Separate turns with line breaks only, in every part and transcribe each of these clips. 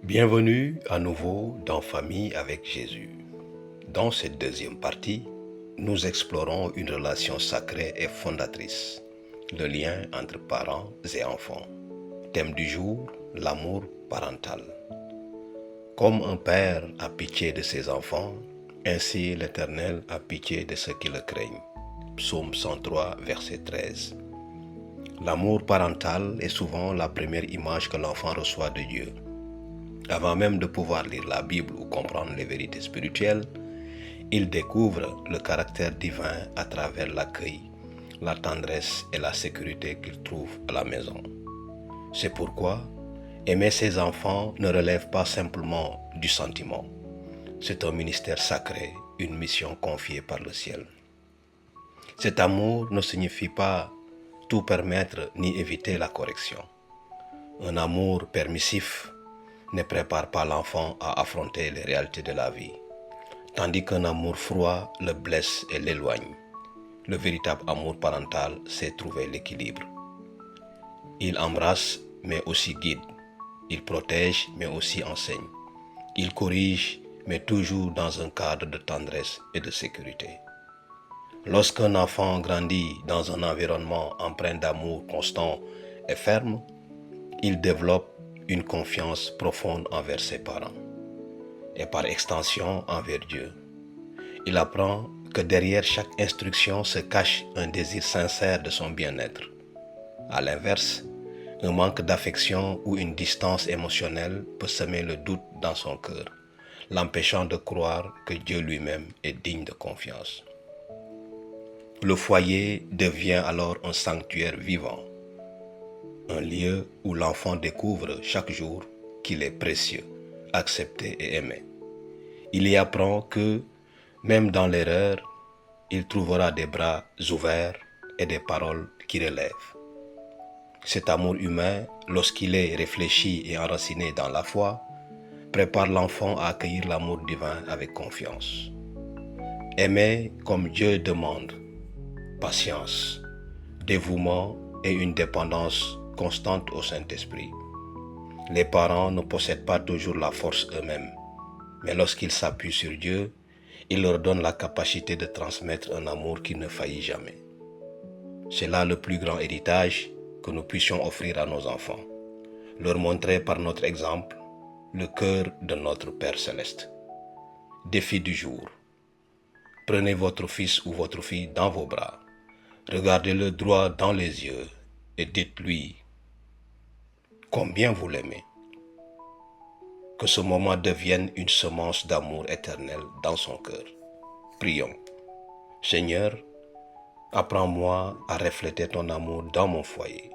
Bienvenue à nouveau dans Famille avec Jésus. Dans cette deuxième partie, nous explorons une relation sacrée et fondatrice, le lien entre parents et enfants. Thème du jour, l'amour parental. Comme un père a pitié de ses enfants, ainsi l'Éternel a pitié de ceux qui le craignent. Psaume 103, verset 13. L'amour parental est souvent la première image que l'enfant reçoit de Dieu. Avant même de pouvoir lire la Bible ou comprendre les vérités spirituelles, il découvre le caractère divin à travers l'accueil, la tendresse et la sécurité qu'il trouve à la maison. C'est pourquoi aimer ses enfants ne relève pas simplement du sentiment. C'est un ministère sacré, une mission confiée par le ciel. Cet amour ne signifie pas tout permettre ni éviter la correction. Un amour permissif ne prépare pas l'enfant à affronter les réalités de la vie, tandis qu'un amour froid le blesse et l'éloigne. Le véritable amour parental sait trouver l'équilibre. Il embrasse mais aussi guide. Il protège mais aussi enseigne. Il corrige mais toujours dans un cadre de tendresse et de sécurité. Lorsqu'un enfant grandit dans un environnement empreint d'amour constant et ferme, il développe une confiance profonde envers ses parents et par extension envers Dieu. Il apprend que derrière chaque instruction se cache un désir sincère de son bien-être. À l'inverse, un manque d'affection ou une distance émotionnelle peut semer le doute dans son cœur, l'empêchant de croire que Dieu lui-même est digne de confiance. Le foyer devient alors un sanctuaire vivant, un lieu où l'enfant découvre chaque jour qu'il est précieux, accepté et aimé. Il y apprend que, même dans l'erreur, il trouvera des bras ouverts et des paroles qui relèvent. Cet amour humain, lorsqu'il est réfléchi et enraciné dans la foi, prépare l'enfant à accueillir l'amour divin avec confiance. Aimer comme Dieu demande, patience, dévouement et une dépendance constante au Saint-Esprit. Les parents ne possèdent pas toujours la force eux-mêmes, mais lorsqu'ils s'appuient sur Dieu, il leur donne la capacité de transmettre un amour qui ne faillit jamais. C'est là le plus grand héritage que nous puissions offrir à nos enfants, leur montrer par notre exemple le cœur de notre Père céleste. Défi du jour. Prenez votre fils ou votre fille dans vos bras, regardez-le droit dans les yeux et dites-lui combien vous l'aimez. Que ce moment devienne une semence d'amour éternel dans son cœur. Prions. Seigneur, apprends-moi à refléter ton amour dans mon foyer.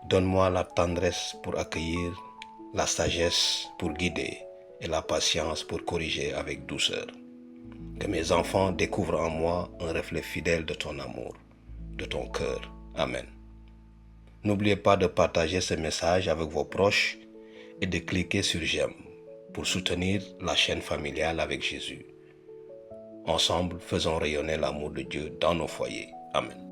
Donne-moi la tendresse pour accueillir, la sagesse pour guider et la patience pour corriger avec douceur. Que mes enfants découvrent en moi un reflet fidèle de ton amour, de ton cœur. Amen. N'oubliez pas de partager ce message avec vos proches et de cliquer sur j'aime pour soutenir la chaîne familiale avec Jésus. Ensemble, faisons rayonner l'amour de Dieu dans nos foyers. Amen.